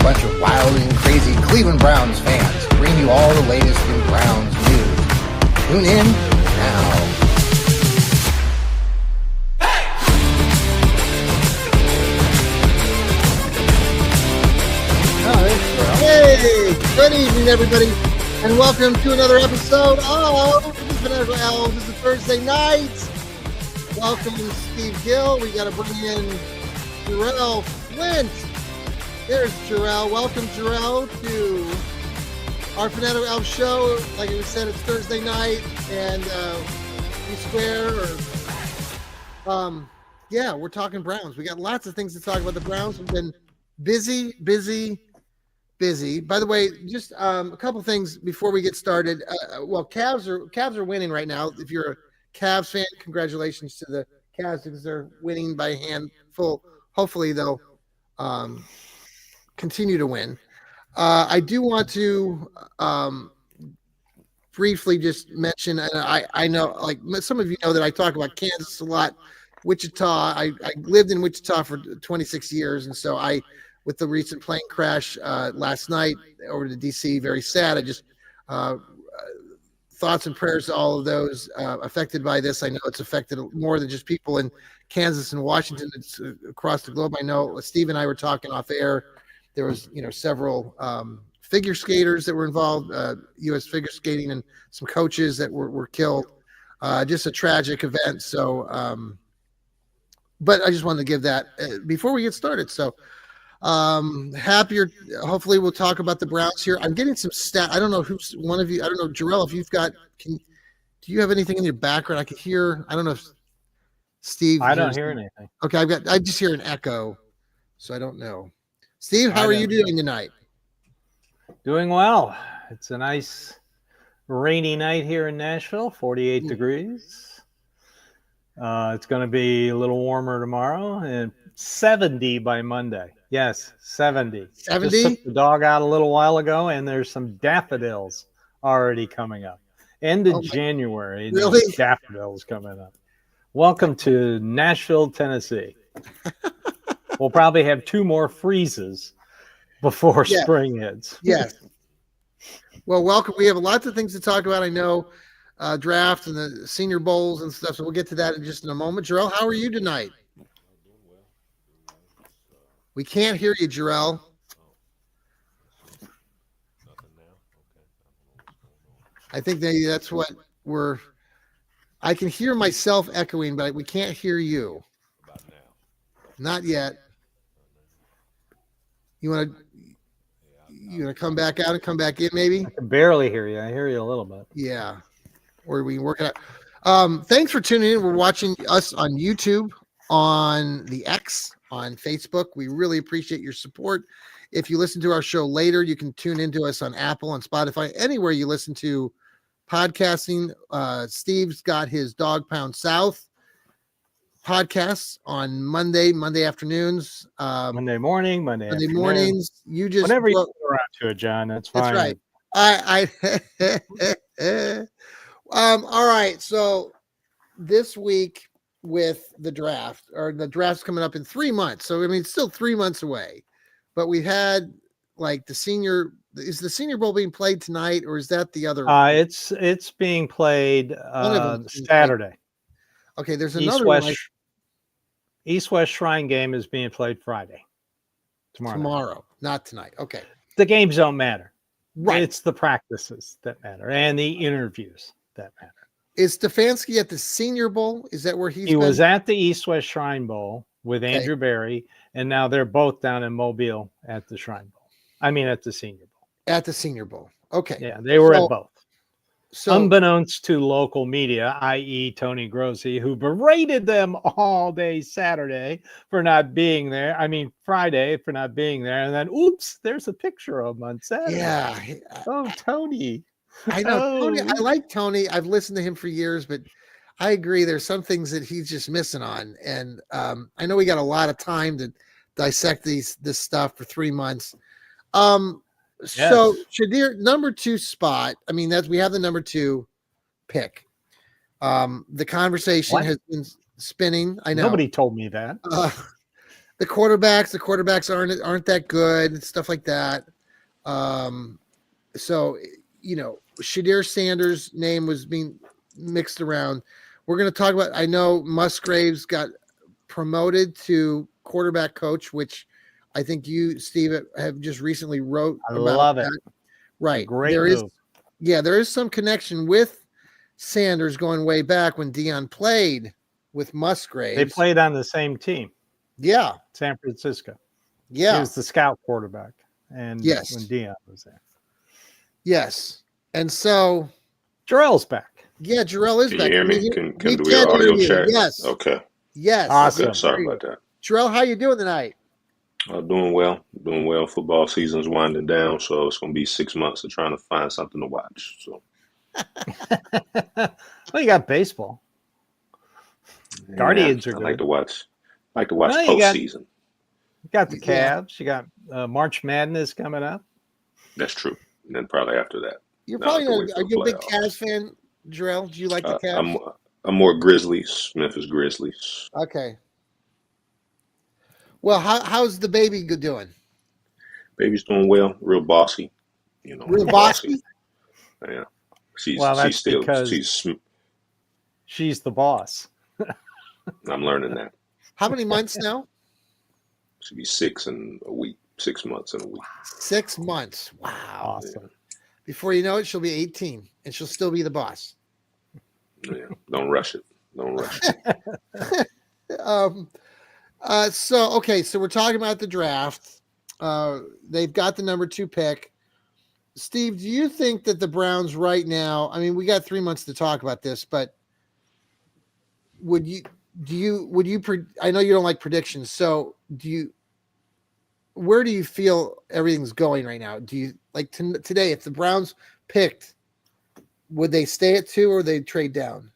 bunch of wild and crazy Cleveland Browns fans, bring you all the latest in Browns news. Tune in now. Hey, good evening, everybody, and welcome to another episode of Fanatical Elfz. This is Thursday night. Welcome to Steve Gill. We got to bring in Jarrell Flint. There's Jarrell. Welcome, Jarrell, to our Fanatical Elfz Show. Like we said, it's Thursday night, and we square. Yeah, we're talking Browns. We got lots of things to talk about the Browns. We've been busy. By the way, just a couple things before we get started. Cavs are winning right now. If you're a Cavs fan, congratulations to the Cavs because they're winning by a handful. Hopefully, they'll continue to win. I do want to briefly just mention, and I know, like some of you know that I talk about Kansas a lot, Wichita. I lived in Wichita for 26 years, and so with the recent plane crash last night over to D.C., very sad. I just thoughts and prayers to all of those affected by this. I know it's affected more than just people in Kansas and Washington. It's across the globe. I know Steve and I were talking off air. There was, several figure skaters that were involved, U.S. figure skating, and some coaches that were killed. Just a tragic event. So, but I just wanted to give that before we get started. So, happier. Hopefully we'll talk about the Browns here. I'm getting some stat. I don't know who's one of you. I don't know, Jarrell, if you've got, do you have anything in your background? I can hear, I don't know if Steve. I don't hear anything. Okay. I just hear an echo. So I don't know. Steve, how are you doing tonight? Doing well. It's a nice rainy night here in Nashville, 48 degrees. It's going to be a little warmer tomorrow and 70 by Monday. Yes, 70. 70? Just took the dog out a little while ago, and there's some daffodils already coming up. End of January, really? There's daffodils coming up. Welcome to Nashville, Tennessee. We'll probably have 2 more freezes before spring hits. Yes. Well, welcome. We have lots of things to talk about. I know draft and the Senior Bowls and stuff, so we'll get to that in just in a moment. Jarrell, how are you tonight? We can't hear you, Jarrell. I think that's what I can hear myself echoing, but we can't hear you. Not yet. You want to come back out and come back in, maybe? I can barely hear you. I hear you a little bit. Yeah. Or we can work it out. Thanks for tuning in. We're watching us on YouTube, on the X, on Facebook. We really appreciate your support. If you listen to our show later, you can tune into us on Apple and Spotify, anywhere you listen to podcasting. Steve's got his Dog Pound South podcasts on Monday afternoons, Monday mornings. You just whenever you get around to it, John. That's fine. That's right. All right. So this week with the draft's coming up in 3 months. So I mean, it's still 3 months away. But we had like is the Senior Bowl being played tonight, or is that the other? It's being played Saturday. Okay, there's another one. East-West Shrine game is being played Friday. Tomorrow, not tonight. Okay. The games don't matter. Right. It's the practices that matter and the interviews that matter. Is Stefanski at the Senior Bowl? Is that where he was at the East-West Shrine Bowl with Andrew Berry, and now they're both down in Mobile at the Shrine Bowl. I mean, at the Senior Bowl. At the Senior Bowl. Okay. Yeah, they were at both. So, unbeknownst to local media, i.e. Tony Grossi, who berated them all day Saturday for not being there. I mean, Friday for not being there. And then, oops, there's a picture of him on Saturday. Yeah. Oh, Tony. I know. Tony, I like Tony. I've listened to him for years, but I agree. There's some things that he's just missing on. And I know we got a lot of time to dissect this stuff for 3 months. Yes. So Shadir, number 2 spot. I mean, we have the number 2 pick. The conversation has been spinning. I know nobody told me that. the quarterbacks aren't that good, stuff like that. So Shadir Sanders' name was being mixed around. We're going to talk about. I know Musgraves got promoted to quarterback coach, which I think you, Steve, have just recently wrote I about. love it. That. Right. Great there move. there is some connection with Sanders going way back when Dion played with Musgraves. They played on the same team. Yeah. San Francisco. Yeah. He was the scout quarterback. And yes, when Dion was there. Yes. And so Jarrell's back. Yeah, Jarrell is Can back. you hear me? We Can can we audio hear you. check? Yes. Okay. Yes. Awesome. Okay. Sorry about that. Jarrell, how you doing tonight? Doing well. Doing well. Football season's winding down, so it's going to be 6 months of trying to find something to watch. So. Well, you got baseball. Guardians are I good. like to watch Well, postseason. You got the Cavs. You got March Madness coming up. That's true. And then probably after that. You're probably are you a big Cavs fan, Jarrell? Do you like the Cavs? I'm more Grizzlies, Memphis Grizzlies. Okay. Well, how's the baby doing? Baby's doing well. Real bossy. Real bossy? Yeah. She's the boss. I'm learning that. How many months now? She'll be 6 in a week. 6 months in a week. 6 months. Wow. Awesome. Yeah. Before you know it, she'll be 18 and she'll still be the boss. Yeah. Don't rush it. Don't rush it. So we're talking about the draft. They've got the number 2 pick. Steve, do you think that the Browns right now, I mean, we got 3 months to talk about this, but I know you don't like predictions. So where do you feel everything's going right now? Do you like today, if the Browns picked, would they stay at 2 or they trade down?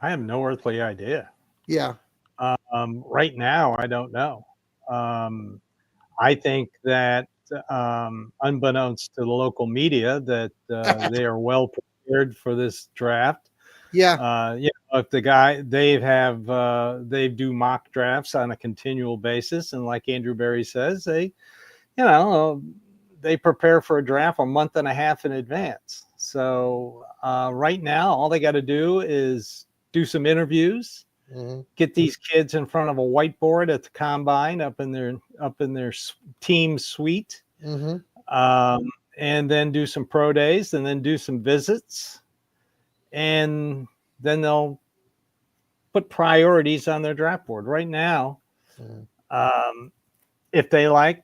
I have no earthly idea. Yeah. Right now, I don't know. I think that unbeknownst to the local media, that they are well prepared for this draft. Yeah. If they do mock drafts on a continual basis, and like Andrew Berry says, they prepare for a draft a month and a half in advance. So right now, all they got to do is do some interviews, get these kids in front of a whiteboard at the combine up in their team suite, and then do some pro days, and then do some visits, and then they'll put priorities on their draft board. Right now, if they like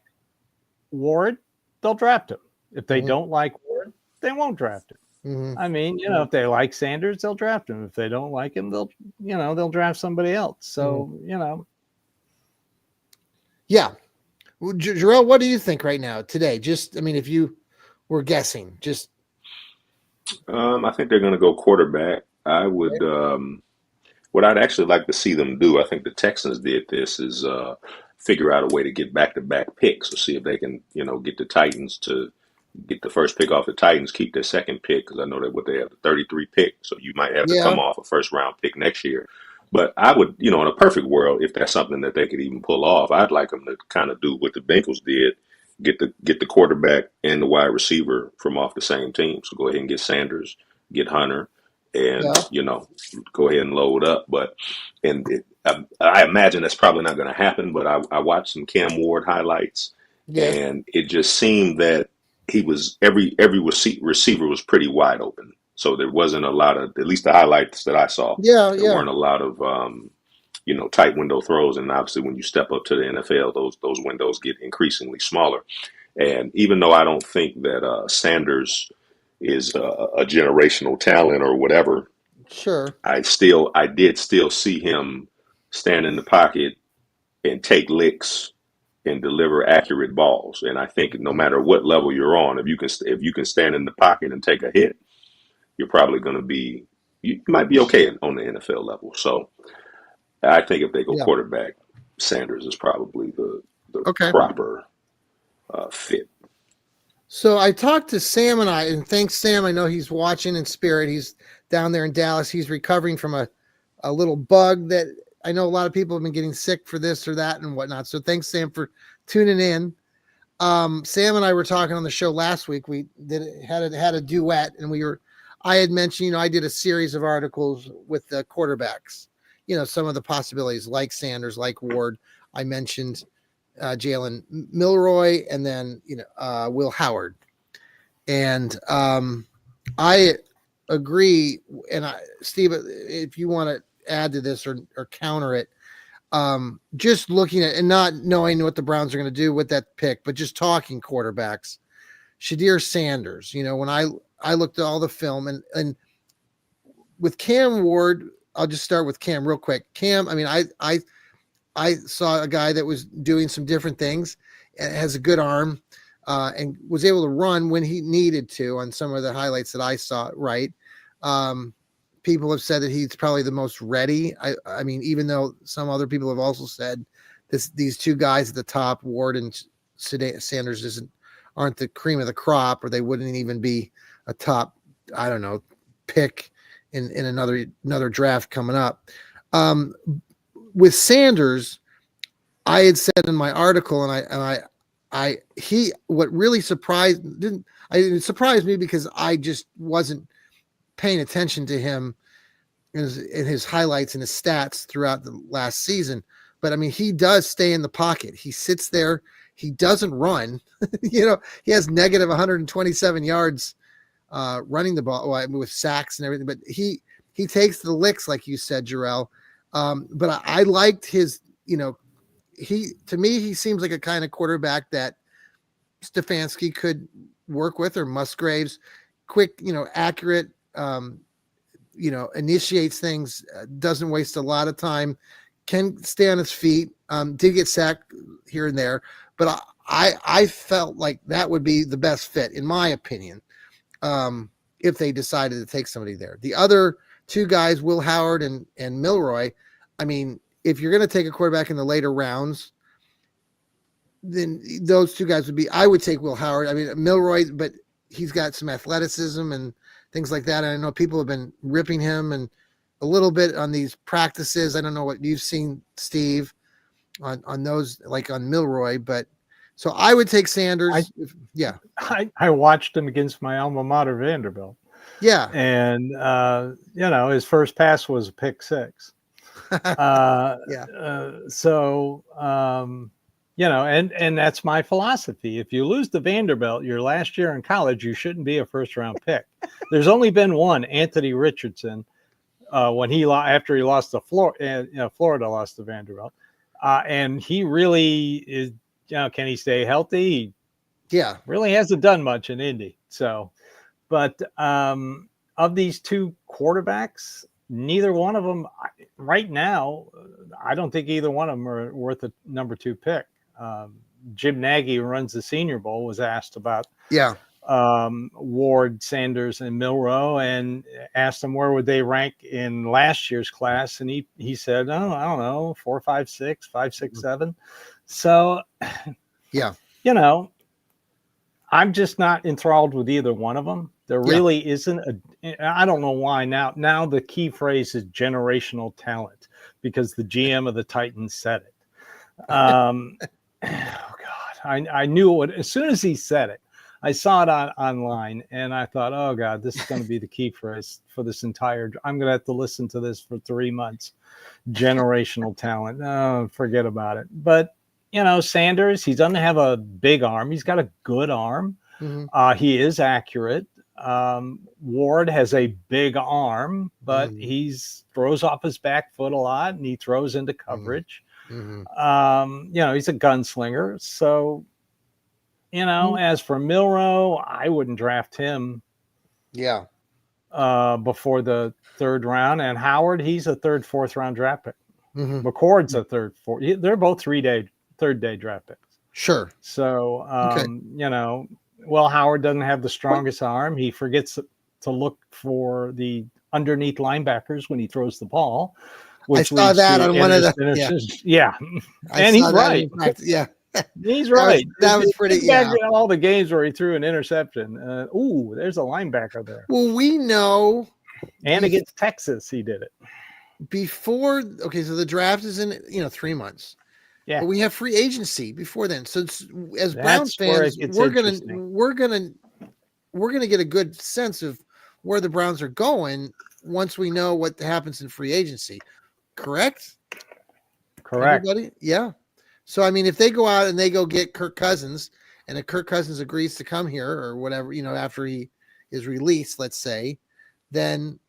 Ward, they'll draft him. If they don't like Ward, they won't draft him. I mean, if they like Sanders, they'll draft him. If they don't like him, they'll draft somebody else. So, Yeah. Well, Jarrell, what do you think right now today? Just, I mean, if you were guessing, just. I think they're going to go quarterback. I would, what I'd actually like to see them do, I think the Texans did this, is figure out a way to get back-to-back picks, or see if they can, get the Titans to get the first pick off the Titans, keep their second pick, because I know that they have the 33 pick, so you might have to come off a first-round pick next year. But I would, in a perfect world, if that's something that they could even pull off, I'd like them to kind of do what the Bengals did, get the quarterback and the wide receiver from off the same team. So go ahead and get Sanders, get Hunter, and go ahead and load up. But I imagine that's probably not going to happen. But I watched some Cam Ward highlights, and it just seemed that he was every receiver was pretty wide open. So there wasn't a lot of, at least the highlights that I saw, there weren't a lot of tight window throws. And obviously, when you step up to the NFL, those windows get increasingly smaller. And even though I don't think that Sanders is a generational talent or whatever, sure, I did still see him stand in the pocket and take licks and deliver accurate balls. And I think no matter what level you're on, if you can stand in the pocket and take a hit, you're probably going to be, you might be okay on the NFL level. So I think if they go quarterback, Sanders is probably the proper fit. So I talked to Sam, and thanks, Sam. I know he's watching in spirit. He's down there in Dallas. He's recovering from a little bug that I know a lot of people have been getting sick for this or that and whatnot. So thanks, Sam, for tuning in. Sam and I were talking on the show last week. We had a duet, and I had mentioned, I did a series of articles with the quarterbacks, some of the possibilities like Sanders, like Ward. I mentioned Jalen Milroy, and then, Will Howard. And I agree. And Steve, if you want to add to this or counter it, just looking at and not knowing what the Browns are going to do with that pick, but just talking quarterbacks, Shadir Sanders, when I looked at all the film and with Cam Ward, I'll just start with Cam real quick. Cam, I mean, I saw a guy that was doing some different things and has a good arm, and was able to run when he needed to on some of the highlights that I saw. Right. People have said that he's probably the most ready. I mean, even though some other people have also said these two guys at the top, Ward and Sanders, aren't the cream of the crop, or they wouldn't even be a top, I don't know, pick in another draft coming up. With Sanders, I had said in my article, what really it surprised me because I just wasn't paying attention to him in his highlights and his stats throughout the last season. But I mean, he does stay in the pocket. He sits there. He doesn't run. He has negative 127 yards running the ball with sacks and everything. But he takes the licks, like you said, Jarrell. But I liked his, to me, he seems like a kind of quarterback that Stefanski could work with, or Musgraves. Quick, accurate, initiates things, doesn't waste a lot of time, can stay on his feet, did get sacked here and there, but I felt like that would be the best fit, in my opinion, if they decided to take somebody there. The other two guys, Will Howard and Milroy, I mean, if you're going to take a quarterback in the later rounds, then those two guys I would take Will Howard. I mean, Milroy, but he's got some athleticism and things like that. And I know people have been ripping him and a little bit on these practices. I don't know what you've seen, Steve, on those, like on Milroy, but so I would take Sanders. I watched him against my alma mater, Vanderbilt. Yeah. And, his first pass was a pick six. And that's my philosophy. If you lose to Vanderbilt your last year in college, you shouldn't be a first round pick. There's only been one, Anthony Richardson, after he lost to Florida, Florida lost to Vanderbilt, and he really is. Can he stay healthy? Yeah, really hasn't done much in Indy. So, but of these two quarterbacks, neither one of them right now, I don't think either one of them are worth a number 2 pick. Jim Nagy, who runs the Senior Bowl, was asked about Ward, Sanders, and Milroy, and asked him where would they rank in last year's class, and he said, I don't know, 4, 5, 6, 5, 6, 7. So, I'm just not enthralled with either one of them. There really isn't I don't know why now. Now the key phrase is generational talent, because the GM of the Titans said it. Oh God, I knew it as soon as he said it. I saw it online, and I thought, oh God, this is going to be the key phrase for this entire. I'm going to have to listen to this for 3 months. Generational talent. Oh, forget about it. But Sanders, he doesn't have a big arm. He's got a good arm. Mm-hmm. He is accurate. Ward has a big arm, but he throws off his back foot a lot, and he throws into coverage. Mm-hmm. He's a gunslinger. So, as for Milroy, I wouldn't draft him. Yeah. Before the 3rd round, and Howard, he's a 3rd, 4th round draft pick. Mm-hmm. McCord's a 3rd, 4th. They're both 3rd day draft picks. Sure. So, Will Howard doesn't have the strongest arm. He forgets to look for the underneath linebackers when he throws the ball. Which I saw that on one of the. Yeah. And he's right. He's right. That was pretty. All the games where he threw an interception. There's a linebacker there. Well, we know. And against Texas, he did it. Okay, so the draft is in 3 months. Yeah. But we have free agency before then. So as Browns That's where fans, it gets we're gonna interesting. get a good sense of where the Browns are going once we know what happens in free agency. Correct? Correct. Everybody? Yeah. So I mean, if they go out and they go get Kirk Cousins, and if Kirk Cousins agrees to come here or whatever, after he is released, let's say, then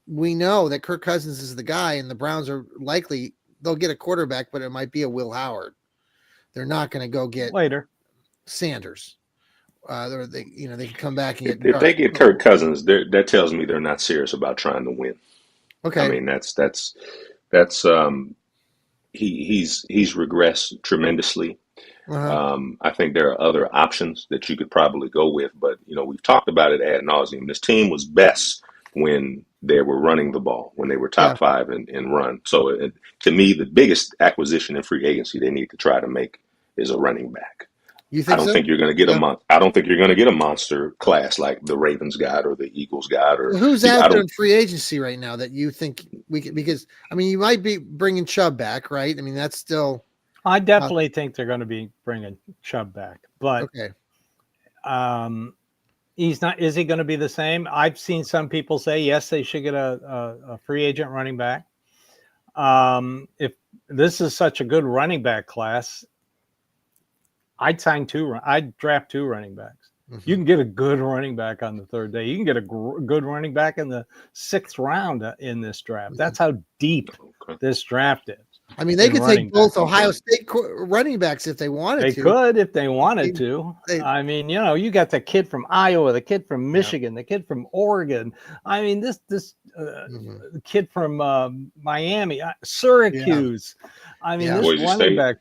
we know that Kirk Cousins is the guy, and the Browns are likely they'll get a quarterback, but it might be a Will Howard. They're not going to go get Later. Sanders. Or they can come back and get. If they get Kirk Cousins, that tells me they're not serious about trying to win. Okay. I mean, that's he's regressed tremendously. I think there are other options that you could probably go with, but we've talked about it ad nauseum. This team was best when they were running the ball, when they were top five in run. So to me, the biggest acquisition in free agency they need to try to make is a running back. You think I don't so? think you're going to get I don't think you're going to get a monster class like the Ravens got or the Eagles got. Or who's out there in free agency right now that you think we can? Because I mean, you might be bringing Chubb back, right? I mean, that's still. I definitely think they're going to be bringing Chubb back, but okay. He's not. Is he going to be the same? I've seen some people say yes, they should get a free agent running back. If this is such a good running back class, I'd draft 2 running backs. You can get a good running back on the 3rd day. You can get a good running back in the 6th round in this draft. That's how deep this draft is. I mean, they could take both Ohio State running backs if they wanted to. They could if they wanted to. I mean, you got the kid from Iowa, the kid from Michigan, the kid from Oregon. I mean, this kid from Miami, Syracuse. I mean, this running back.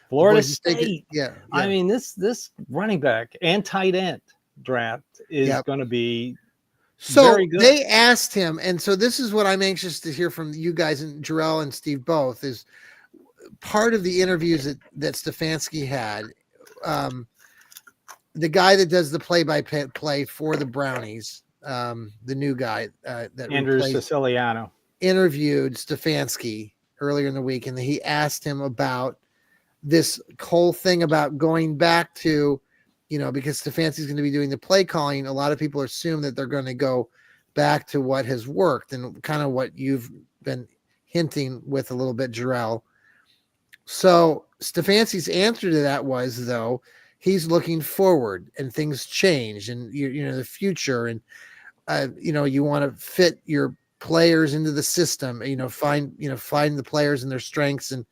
Florida State. Yeah. I mean, this running back and tight end draft is going to be very good. They asked him, and so this is what I'm anxious to hear from you guys, and Jarrell and Steve both, is part of the interviews that Stefanski had. The guy that does the play-by-play for the Brownies, the new guy that Andrew Siciliano, interviewed Stefanski earlier in the week, and he asked him about this whole thing about going back to, because Stefanski's going to be doing the play calling. A lot of people assume that they're going to go back to what has worked and kind of what you've been hinting with a little bit, Jarrell. So Stefanski's answer to that was, though, he's looking forward and things change and the future, and you want to fit your players into the system, find the players and their strengths. And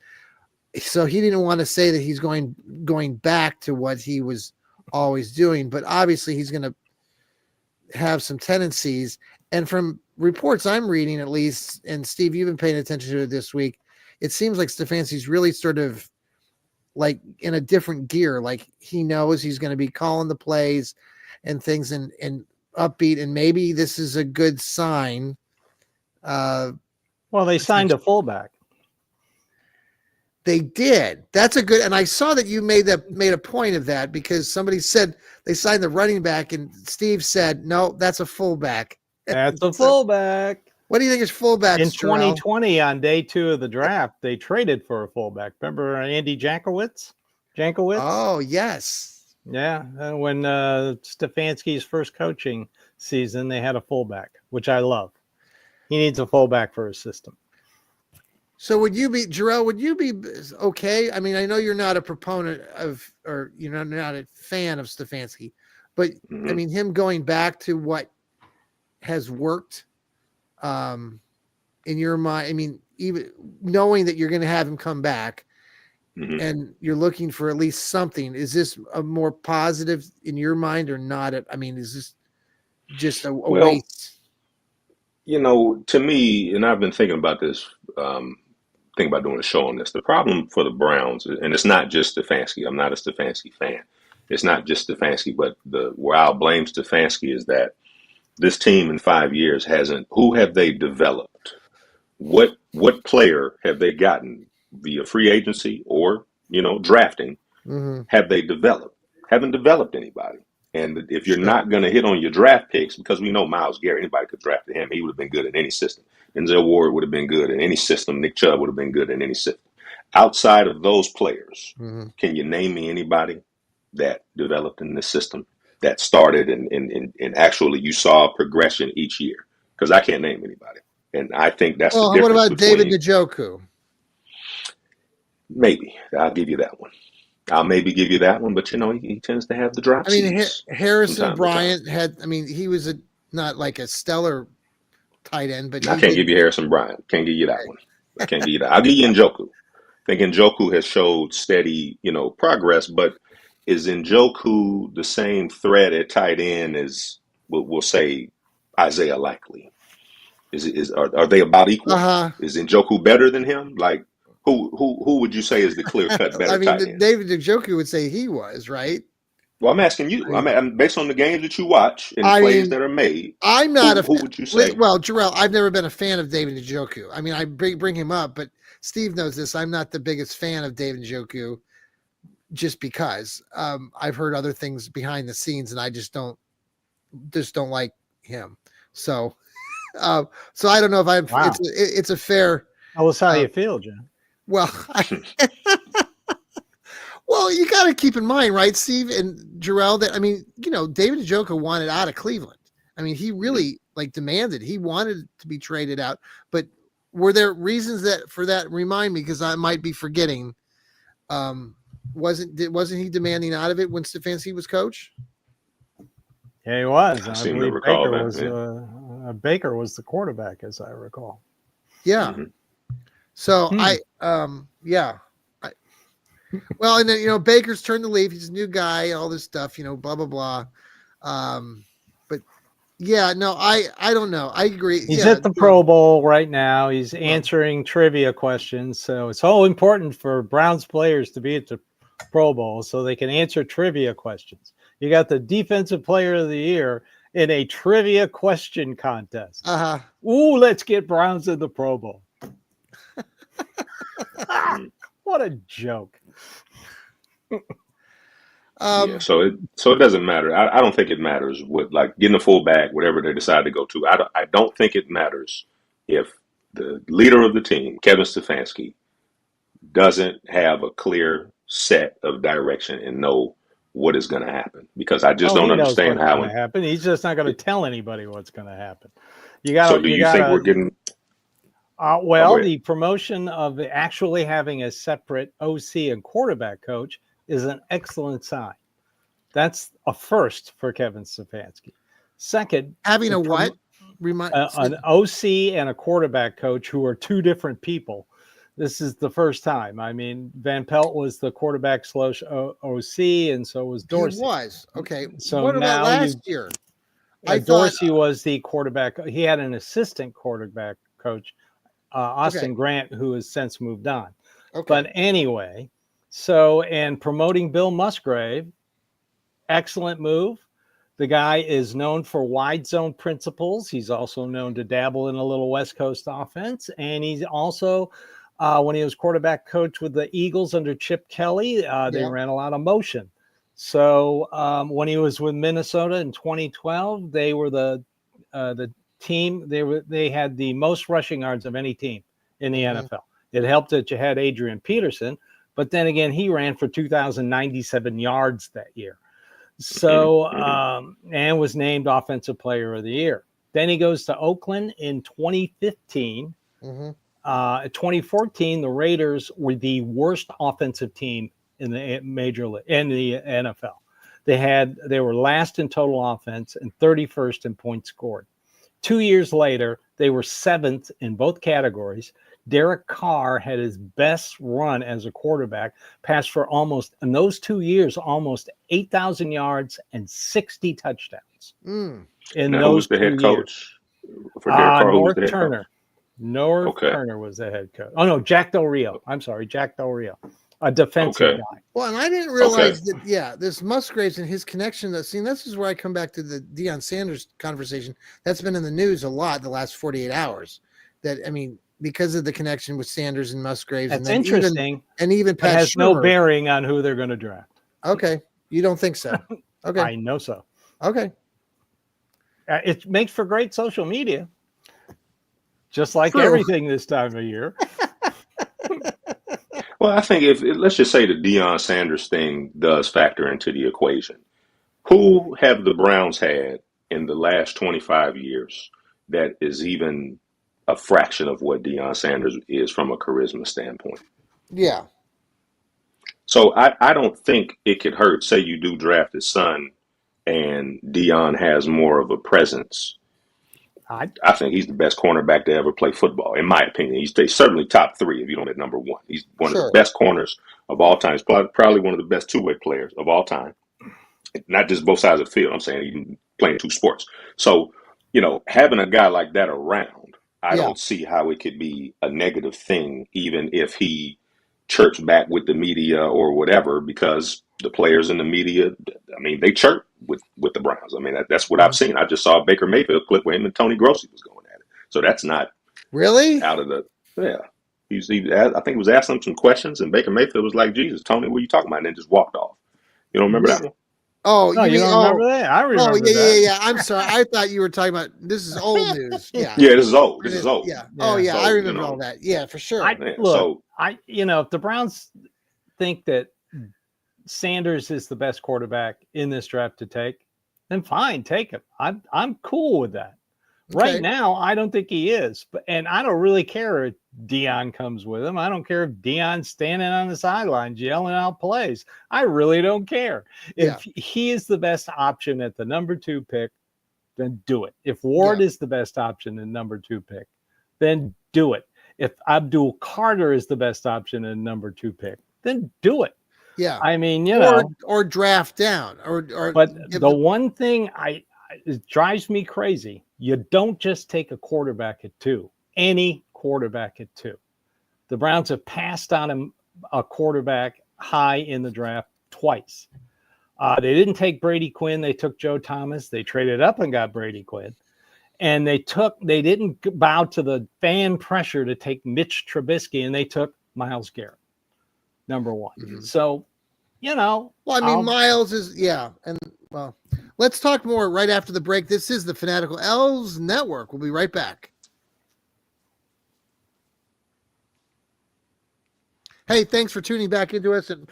so he didn't want to say that he's going back to what he was always doing, but obviously he's going to have some tendencies. And from reports I'm reading, at least, and Steve, you've been paying attention to it this week, it seems like Stefanski's really sort of like in a different gear. Like he knows he's going to be calling the plays and things and upbeat, and maybe this is a good sign. Well, they signed a fullback. They did. That's a good, and I saw that you made a point of that because somebody said they signed the running back, and Steve said, no, that's a fullback. That's a fullback. What do you think is fullback? In 2020, on day 2 of the draft, they traded for a fullback. Remember Andy Jankowitz? Oh, yes. Yeah. When Stefanski's first coaching season, they had a fullback, which I love. He needs a fullback for his system. So Jarrell, would you be okay? I mean, I know you're not a proponent of, or you're not a fan of Stefanski, but I mean, him going back to what has worked in your mind, I mean, even knowing that you're going to have him come back and you're looking for at least something, is this a more positive in your mind or not? I mean, is this just a waste? To me, and I've been thinking about this, thinking about doing a show on this. The problem for the Browns, and it's not just Stefanski. I'm not a Stefanski fan. It's not just Stefanski, but where I'll blame Stefanski is that this team in 5 years who have they developed? What player have they gotten via free agency or, drafting? Have they developed? Haven't developed anybody. And if you're not going to hit on your draft picks, because we know Myles Garrett, anybody could draft him. He would have been good in any system. Denzel Ward would have been good in any system. Nick Chubb would have been good in any system. Outside of those players, can you name me anybody that developed in this system that started and actually you saw progression each year? Because I can't name anybody. And I think that's the Well, difference what about David between Njoku? maybe. I'll give you that one. I'll maybe give you that one, but he tends to have the drop I mean, seats from Harrison time to time. Bryant had. I mean, he was not like a stellar tight end, but I he can't did. give you Harrison Bryant. Can't give you that one. I can't give you that. I'll give you Njoku. I think Njoku has showed steady, progress, but is Njoku the same threat at tight end as we'll say Isaiah Likely? Are they about equal? Is Njoku better than him? Like who would you say is the clear cut better I mean, tight end? David Njoku would say he was, right? Well, I'm asking you. I'm based on the games that you watch and plays that are made. I'm not who would you say? Well, Jarrell, I've never been a fan of David Njoku. I mean, I bring him up, but Steve knows this. I'm not the biggest fan of David Njoku, just because I've heard other things behind the scenes, and I just don't like him. So, so I don't know if I'm. Wow. It's a fair. How you feel, John? Well, well, you got to keep in mind, right, Steve and Jarrell, that, I mean, David Njoku wanted out of Cleveland. I mean, he really demanded, he wanted to be traded out, but were there reasons for that? Remind me, because I might be forgetting. Wasn't he demanding out of it when Stefanski was coach? Yeah, he was. I I seem to believe recall Baker that, was Baker was the quarterback, as I recall. Yeah. So well, and then Baker's turned the leaf. He's a new guy, all this stuff, blah blah blah. But yeah, no, I don't know. I agree. He's at the Pro Bowl right now. He's answering trivia questions. So it's so important for Browns players to be at the Pro Bowl so they can answer trivia questions. You got the Defensive Player of the Year in a trivia question contest. Ooh, let's get Browns in the Pro Bowl. What a joke. So it doesn't matter. I don't think it matters what, like, getting a fullback, whatever they decide to go to. I don't think it matters if the leader of the team, Kevin Stefanski, doesn't have a clear set of direction and know what is going to happen, because I just don't understand how it's going to happen. He's just not going to tell anybody what's going to happen. So do you think we're getting? The promotion of actually having a separate OC and quarterback coach is an excellent sign. That's a first for Kevin Stefanski. Second, having a what? An OC and a quarterback coach who are two different people. This is the first time. I mean, Van Pelt was the quarterback / OC, and so was Dorsey. He was. Okay. So what now about last year? Dorsey was the quarterback. He had an assistant quarterback coach, Austin Grant, who has since moved on. Okay. But anyway, and promoting Bill Musgrave, excellent move. The guy is known for wide zone principles. He's also known to dabble in a little West Coast offense. And he's also, when he was quarterback coach with the Eagles under Chip Kelly, they ran a lot of motion. So when he was with Minnesota in 2012, they were the team. They had the most rushing yards of any team in the NFL. It helped that you had Adrian Peterson, but then again, he ran for 2,097 yards that year. So, and was named Offensive Player of the Year. Then he goes to Oakland in 2015. 2014, the Raiders were the worst offensive team in the major league, in the NFL. They were last in total offense and 31st in points scored. 2 years later, they were 7th in both categories. Derek Carr had his best run as a quarterback, passed for in those 2 years, almost 8,000 yards and 60 touchdowns. In those the head coach for Derek Carr? North Turner. North Turner was the head coach. Oh, no, Jack Del Rio. I'm sorry, Jack Del Rio, a defensive guy. Well, and I didn't realize that, this Musgraves and his connection, this is where I come back to the Deion Sanders conversation. That's been in the news a lot the last 48 hours. Because of the connection with Sanders and Musgraves. That's interesting. Even Pat has Shermer. No bearing on who they're going to draft. Okay. You don't think so? Okay. I know so. Okay. It makes for great social media. just like True. everything this time of year. Well, I think if let's just say the Deion Sanders thing does factor into the equation. Who have the Browns had in the last 25 years that is even a fraction of what Deion Sanders is from a charisma standpoint? Yeah. So I don't think it could hurt. Say you do draft his son and Deion has more of a presence. I think he's the best cornerback to ever play football, in my opinion. He's certainly top three if you don't at number one. He's one of the best corners of all time. He's probably one of the best two-way players of all time. Not just both sides of the field. I'm saying even playing two sports. So, having a guy like that around, I don't see how it could be a negative thing, even if he chirps back with the media or whatever, because the players in the media, I mean, they chirp with the Browns. I mean, that's what I've seen. I just saw a Baker Mayfield clip where him and Tony Grossi was going at it. So that's not really out of the, yeah. I think he was asking him some questions, and Baker Mayfield was like, Jesus, Tony, what are you talking about? And then just walked off. You don't remember that one? Oh, no, you don't remember that? I remember that. Yeah. I'm sorry. I thought you were talking about, this is old news. Yeah. Yeah, this is old. This is old. Yeah. Oh, yeah. So, I remember all that. Yeah, for sure. If the Browns think that Sanders is the best quarterback in this draft to take, then fine, take him. I'm cool with that. Okay. Right now, I don't think he is, and I don't really care if Deion comes with him. I don't care if Deion's standing on the sidelines yelling out plays. I really don't care. If he is the best option at the number 2 pick, then do it. If Ward is the best option in number 2 pick, then do it. If Abdul Carter is the best option in number 2 pick, then do it. Yeah. I mean, or draft down but the one thing it drives me crazy. You don't just take a quarterback at 2, any quarterback at 2. The Browns have passed on a quarterback high in the draft twice. They didn't take Brady Quinn. They took Joe Thomas. They traded up and got Brady Quinn. And they didn't bow to the fan pressure to take Mitch Trubisky, and they took Myles Garrett, number 1. Mm-hmm. So, Well, I mean, Myles is, and well, let's talk more right after the break. This is the Fanatical Elfz Network. We'll be right back. Hey, thanks for tuning back into us and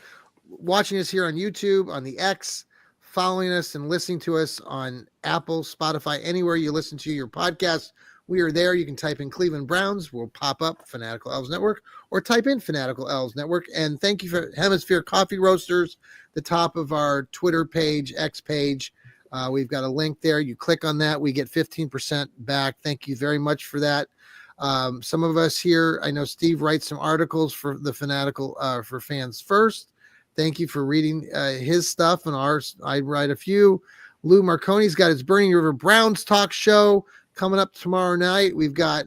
watching us here on YouTube, on the X, following us and listening to us on Apple, Spotify, anywhere you listen to your podcast. We are there. You can type in Cleveland Browns. We'll pop up Fanatical Elfz Network, or type in Fanatical Elfz Network. And thank you for Hemisphere Coffee Roasters, the top of our Twitter page, X page. We've got a link there. You click on that. We get 15% back. Thank you very much for that. Some of us here, I know Steve writes some articles for the Fanatical, for Fans First. Thank you for reading his stuff and ours. I write a few. Lou Marconi's got his Burning River Browns talk show coming up tomorrow night. We've got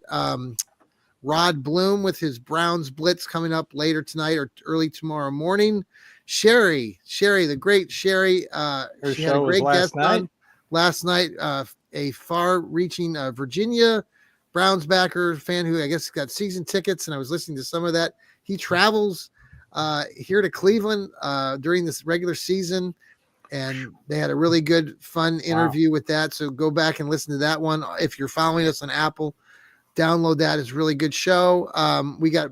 Rod Bloom with his Browns Blitz coming up later tonight or early tomorrow morning. Sherry, the great Sherry. She had a great guest last night. A far-reaching Virginia Browns backer fan who I guess got season tickets, and I was listening to some of that. He travels here to Cleveland during this regular season, and they had a really good, fun interview with that. So go back and listen to that one. If you're following us on Apple, download that. It's a really good show. We got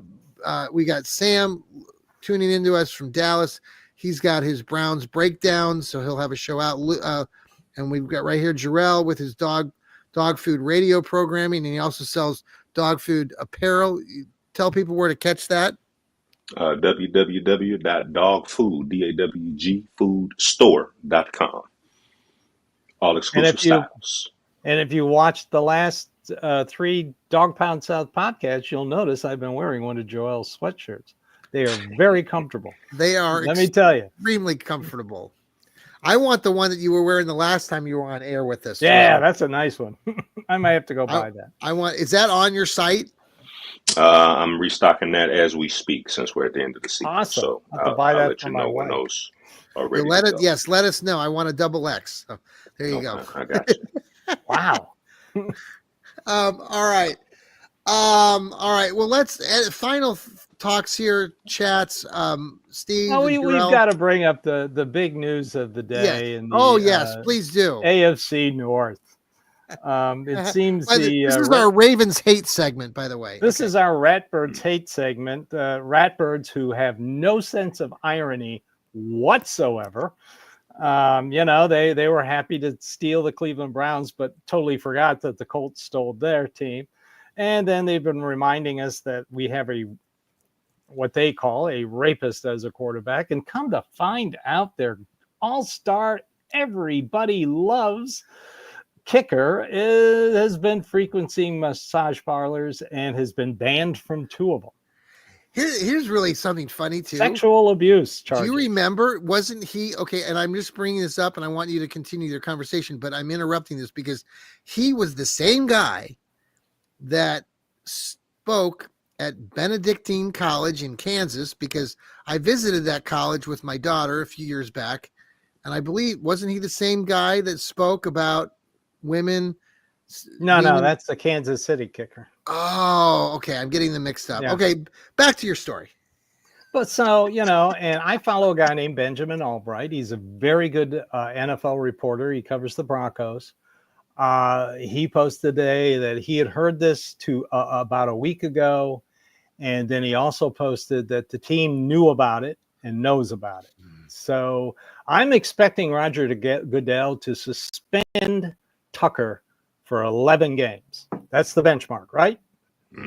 Sam tuning into us from Dallas. He's got his Browns breakdown, so he'll have a show out. And we've got right here Jarrell with his dog food radio programming, and he also sells dog food apparel. Tell people where to catch that. www.dogfoodstore.com. All exclusive styles. And if you watched the last 3 Dog Pound South podcasts, you'll notice I've been wearing one of Joel's sweatshirts. They are very comfortable. They are. Let me tell you, extremely comfortable. I want the one that you were wearing the last time you were on air with us. Yeah, that's a nice one. I might have to go buy that. Is that on your site? I'm restocking that as we speak, since we're at the end of the season. Awesome. So I'll let you know when those are ready. Let us know. I want a double X. So, there you go. I got you. Wow. All right. Well, let's final talks here, chats. Steve. Well, we've got to bring up the big news of the day. Yes. Yes, please do. AFC North. It seems this is our Ravens hate segment, by the way. This is our Ratbirds hate segment. Ratbirds who have no sense of irony whatsoever. They were happy to steal the Cleveland Browns, but totally forgot that the Colts stole their team. And then they've been reminding us that we have what they call a rapist as a quarterback. And come to find out, their all-star, everybody loves kicker has been frequenting massage parlors and has been banned from 2 of them. Here's really something funny too. Sexual abuse charges. Do you remember? Wasn't he okay? And I'm just bringing this up, and I want you to continue your conversation, but I'm interrupting this because he was the same guy that spoke at Benedictine College in Kansas, because I visited that college with my daughter a few years back, and I believe, wasn't he the same guy that spoke about women? No, that's the Kansas City kicker. Oh, okay. I'm getting them mixed up. Yeah. Okay, back to your story. But so, and I follow a guy named Benjamin Albright. He's a very good NFL reporter. He covers the Broncos. He posted today that he had heard this about a week ago. And then he also posted that the team knew about it and knows about it. So I'm expecting Roger Goodell to suspend Tucker for 11 games. That's the benchmark, right?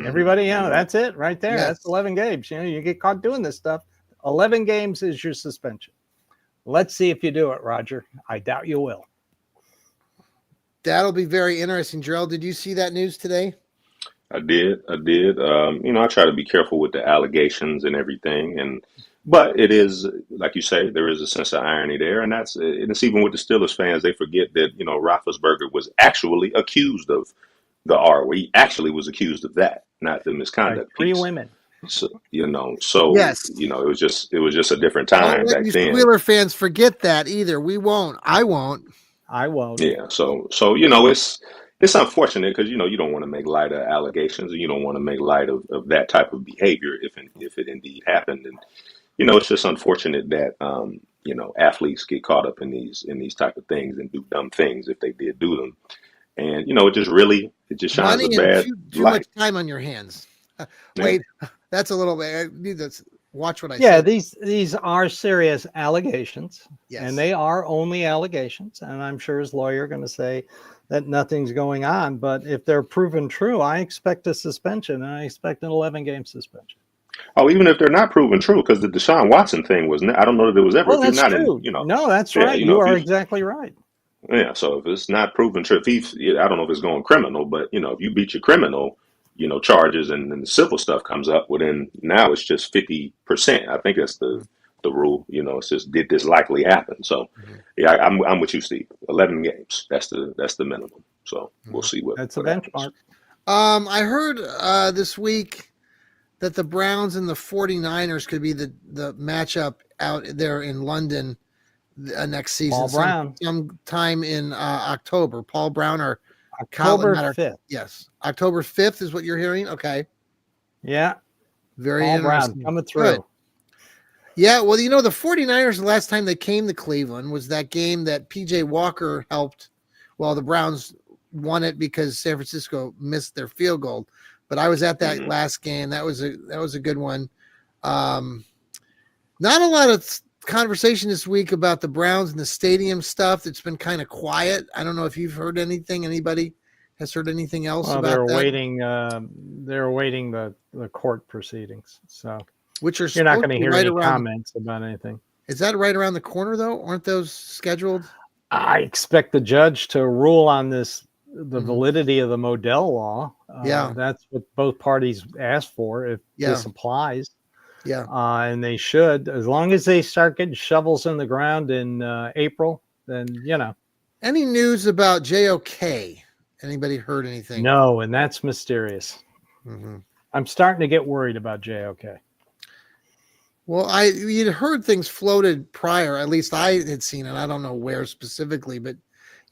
Everybody, that's it right there. Yes. That's 11 games. You get caught doing this stuff. 11 games is your suspension. Let's see if you do it, Roger. I doubt you will. That'll be very interesting. Gerald, did you see that news today? I did. I try to be careful with the allegations and everything, but it is, like you say, there is a sense of irony there, and it's even with the Steelers fans. They forget that Roethlisberger was actually accused of the R. He actually was accused of that, not the misconduct. Like 3 piece. women. So Yes. it was just a different time Don't let back you then. Steeler fans forget that either. We won't. I won't. Yeah. So it's unfortunate because you don't want to make light of allegations, and you don't want to make light of that type of behavior if it indeed happened. And it's just unfortunate that athletes get caught up in these type of things and do dumb things if they did do them. And it just shines Money a bad and too light. much time on your hands. Wait, that's a little bit. I need to watch what I Yeah, say. these are serious allegations, Yes. and they are only allegations. And I'm sure his lawyer going to say that nothing's going on. But if they're proven true, I expect a suspension, and I expect an 11-game suspension. Oh, even if they're not proven true, because the Deshaun Watson thing was, I don't know that there was ever. Well, if that's you're not true. in, No, that's yeah, right. You are exactly right. Yeah, so if it's not proven true, I don't know if it's going criminal, but if you beat your criminal, charges and the civil stuff comes up, well then now it's just 50%. I think that's the rule. It's just, did this likely happen? So yeah, I'm with you, Steve. 11 games. That's the minimum. So we'll see what. That's a what happens. benchmark. I heard this week that the Browns and the 49ers could be the matchup out there in London next season. Paul Brown. Sometime in October. Paul Brown or October 5th. Yes. October 5th is what you're hearing? Okay. Yeah. Very Paul interesting. Brown coming through. Good. Yeah, well, the 49ers, the last time they came to Cleveland was that game that PJ Walker helped. Well, the Browns won it because San Francisco missed their field goal. But I was at that last game. That was a good one. Not a lot of conversation this week about the Browns and the stadium stuff. It's been kind of quiet. I don't know if you've heard anything. Anybody has heard anything else about they're that? They're awaiting the court proceedings. So Which are you're not going to hear any around, comments about anything. Is that right around the corner though? Aren't those scheduled? I expect the judge to rule on the validity of the Modell law. Yeah. That's what both parties asked for. If this applies. Yeah. And they should, as long as they start getting shovels in the ground in April, then, Any news about JOK? Anybody heard anything? No, and that's mysterious. Mm-hmm. I'm starting to get worried about JOK. Well, you'd heard things floated prior, at least I had seen it. I don't know where specifically, but,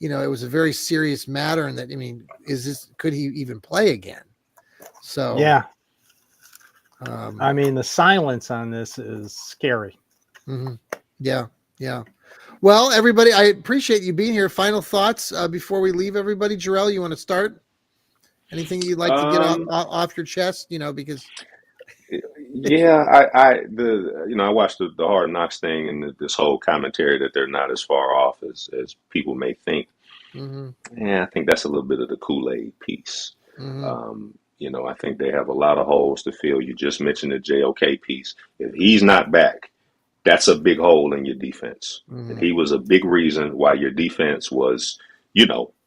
it was a very serious matter. And that, could he even play again? So, yeah. The silence on this is scary. Mm-hmm. Yeah. Yeah. Well, everybody, I appreciate you being here. Final thoughts before we leave, everybody. Jarrell, you want to start? Anything you'd like to get off your chest? Because Yeah, I watched the Hard Knocks thing and this whole commentary that they're not as far off as people may think. mm-hmm, Yeah, I think that's a little bit of the Kool-Aid piece. mm-hmm, I think they have a lot of holes to fill. You just mentioned the JOK piece. If he's not back, that's a big hole in your defense. And mm-hmm. he was a big reason why your defense was,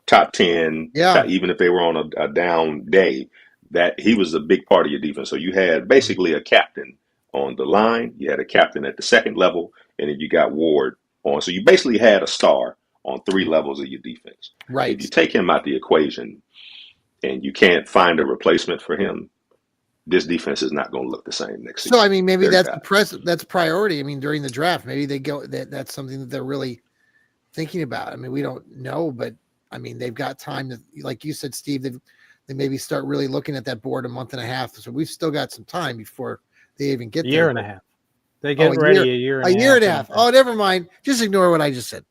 top 10, Yeah. even if they were on a down day, that he was a big part of your defense. So you had basically a captain on the line, you had a captain at the second level, and then you got Ward on. So you basically had a star on three levels of your defense. Right. If you take him out the equation and you can't find a replacement for him, this defense is not going to look the same next season. So, maybe that's that's priority. During the draft, maybe they go that's something that they're really thinking about. We don't know, but they've got time to, like you said, Steve, they maybe start really looking at that board a month and a half. So we've still got some time before they even get there. A year and a half. They get ready a year and a half. Oh, never mind. Just ignore what I just said.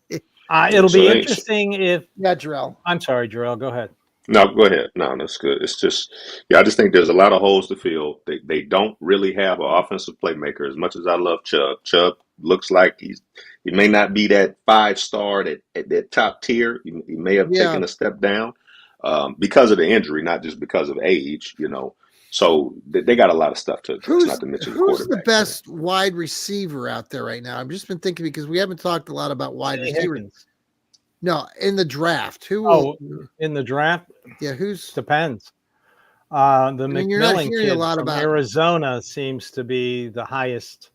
It'll be interesting if. Yeah, Jarrell. I'm sorry, Jarrell. Go ahead. No, go ahead. No, that's good. It's just, I just think there's a lot of holes to fill. They don't really have an offensive playmaker. As much as I love Chubb, Chubb looks like he may not be that 5-star at that top tier. He may have taken a step down because of the injury, not just because of age. So they got a lot of stuff to address. Not to mention who's the best wide receiver out there right now? I've just been thinking because we haven't talked a lot about wide receivers. No, in the draft. In the draft? Yeah, depends. The McMillan kid a lot from about Arizona seems to be the highest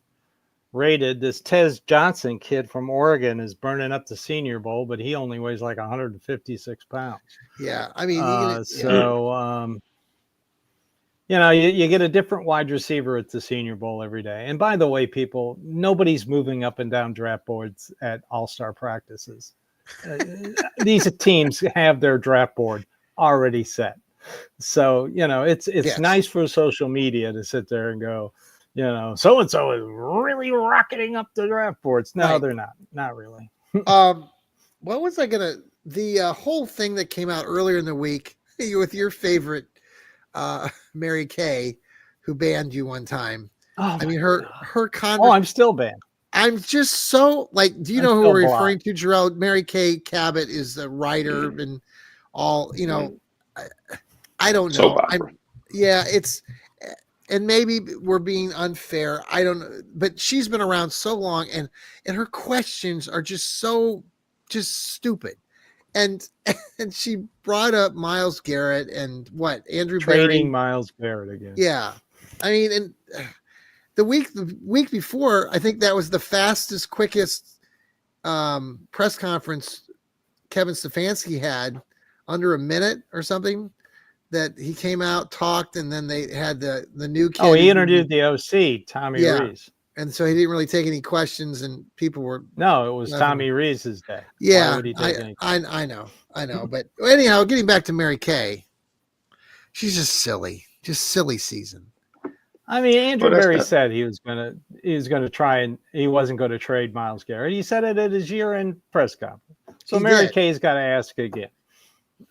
rated. This Tez Johnson kid from Oregon is burning up the Senior Bowl, but he only weighs like 156 pounds. Yeah, you get a different wide receiver at the Senior Bowl every day. And by the way, people, nobody's moving up and down draft boards at all-star practices. These teams have their draft board already set. So, it's nice for social media to sit there and go, so-and-so is really rocketing up the draft boards. No, they're not. Not really. What was I going to, the whole thing that came out earlier in the week with your favorite Mary Kay, who banned you one time. Her I'm still banned. I'm just so do you know who we're referring to, Jarrell? Mary Kay Cabot is the writer and all, I don't know. And maybe we're being unfair. I don't know, but she's been around so long and her questions are just so stupid. And she brought up Myles Garrett and Andrew trading Berry. Myles Garrett again. Yeah. And the week before, I think that was the quickest press conference Kevin Stefanski had, under a minute or something, that he came out, talked, and then they had the new kid. Oh, he interviewed the OC, Tommy Rees. And so he didn't really take any questions, and people were. No, it was Tommy Rees' day. Yeah, I know. But anyhow, getting back to Mary Kay, she's just silly season. Andrew Berry said he was gonna try, and he wasn't going to trade Myles Garrett. He said it at his year-end press conference. So Mary Kay's got to ask again.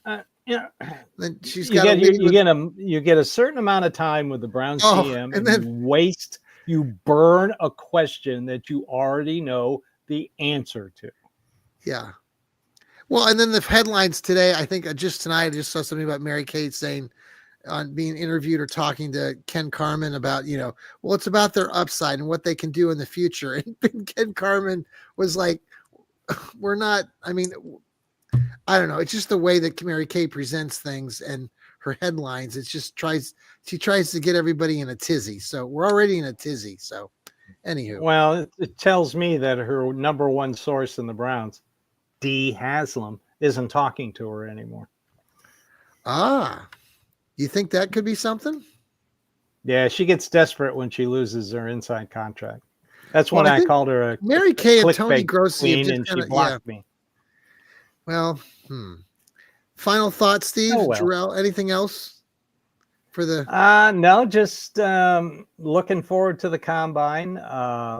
Then she's you get a certain amount of time with the Browns GM, and then you burn a question that you already know the answer to. Yeah. Well, and then the headlines today, I think just tonight, I just saw something about Mary Kay saying on being interviewed or talking to Ken Carman about, it's about their upside and what they can do in the future. And Ken Carman was like, we're not, I don't know. It's just the way that Mary Kay presents things and her headlines. It's just she tries to get everybody in a tizzy. So we're already in a tizzy. So anywho. Well, it tells me that her number one source in the Browns, Dee Haslam, isn't talking to her anymore. You think that could be something? Yeah, she gets desperate when she loses her inside contract. That's when I called her a Mary Kay and Tony Grossi, and she blocked me. Well, final thoughts, Steve? Jarrell, anything else for the? No, just looking forward to the combine.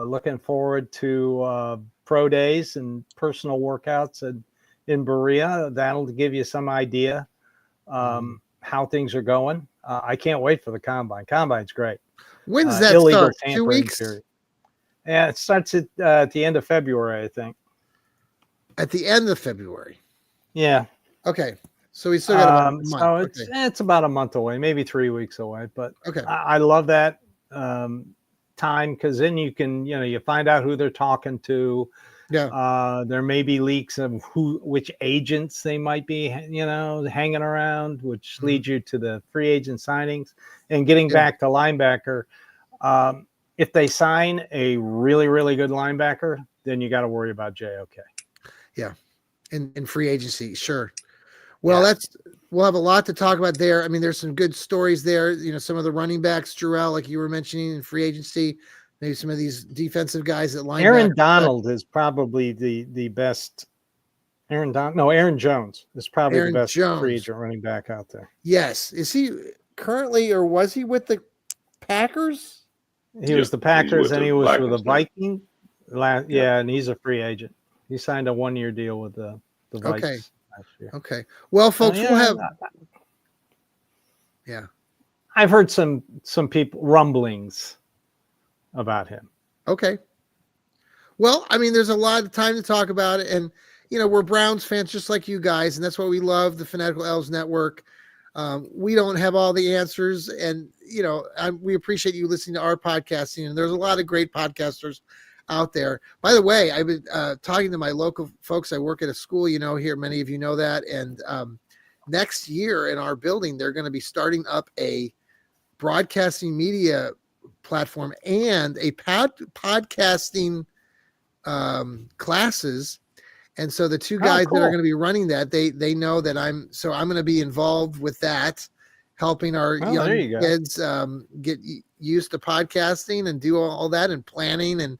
Looking forward to pro days and personal workouts in Berea. That'll give you some idea how things are going. I can't wait for the combine. Combine's great. When's that illegal start? 2 tampering weeks? period. Yeah, it starts at the end of February, I think. At the end of February. Yeah. Okay. So we still got about a month. So it's about a month away, maybe 3 weeks away. But Okay. I love that time, because then you can, you find out who they're talking to. Yeah. There may be leaks of which agents they might be, hanging around, which leads you to the free agent signings. And getting back to linebacker, if they sign a really, really good linebacker, then you got to worry about JOK. Yeah. In free agency. Sure. Well, we'll have a lot to talk about there. I mean, there's some good stories there. Some of the running backs, Jarrell, like you were mentioning, in free agency, maybe some of these defensive guys at linebacker. Aaron Donald is probably the best. Aaron Jones is probably the best free agent running back out there. Yes. Is he currently, or was he with the Packers? He was the Packers, and he was with the Vikings. And he's a free agent. He signed a 1-year deal with the Vikings. Okay. Okay. Well, folks, we'll have. Yeah. I've heard some people rumblings about him. Okay. Well, I mean, there's a lot of time to talk about it, and we're Browns fans just like you guys, and that's why we love the Fanatical Elfz Network. We don't have all the answers, and we appreciate you listening to our podcasting. And there's a lot of great podcasters out there. By the way, I've been talking to my local folks. I work at a school, here. Many of you know that. And next year in our building, they're going to be starting up a broadcasting media platform and a podcasting classes. And so the two guys that are going to be running that, they know that I'm going to be involved with that, helping our young kids get used to podcasting and do all that, and planning and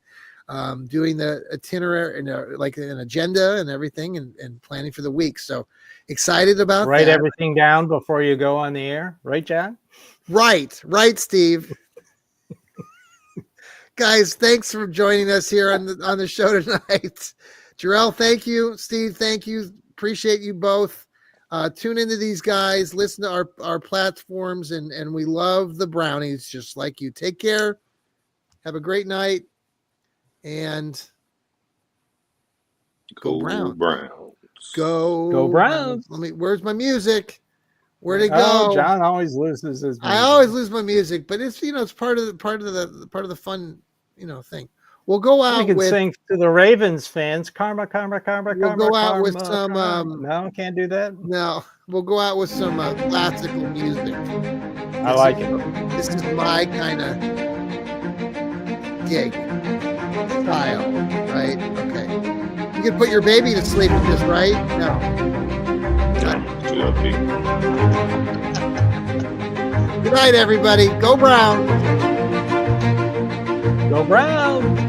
doing the itinerary and like an agenda and everything, and planning for the week. So excited about Write everything down before you go on the air. Right, John? Right, Steve. Guys, thanks for joining us here on the show tonight. Jarrell, thank you. Steve, thank you. Appreciate you both. Tune into these guys, listen to our platforms, and we love the Brownies just like you. Take care. Have a great night. And go Browns. Go Browns. Where's my music? Where'd it go? John always loses his music. I always lose my music, but it's it's part of the fun thing. We'll go out. We can sing to the Ravens fans. Karma, karma, karma, we'll karma. Go out karma, with some. No, can't do that. No, we'll go out with some classical music. I like it. This is my kind of gig style, right? Okay. You can put your baby to sleep with this, right? No. Good night, everybody. Go Browns. Go Browns.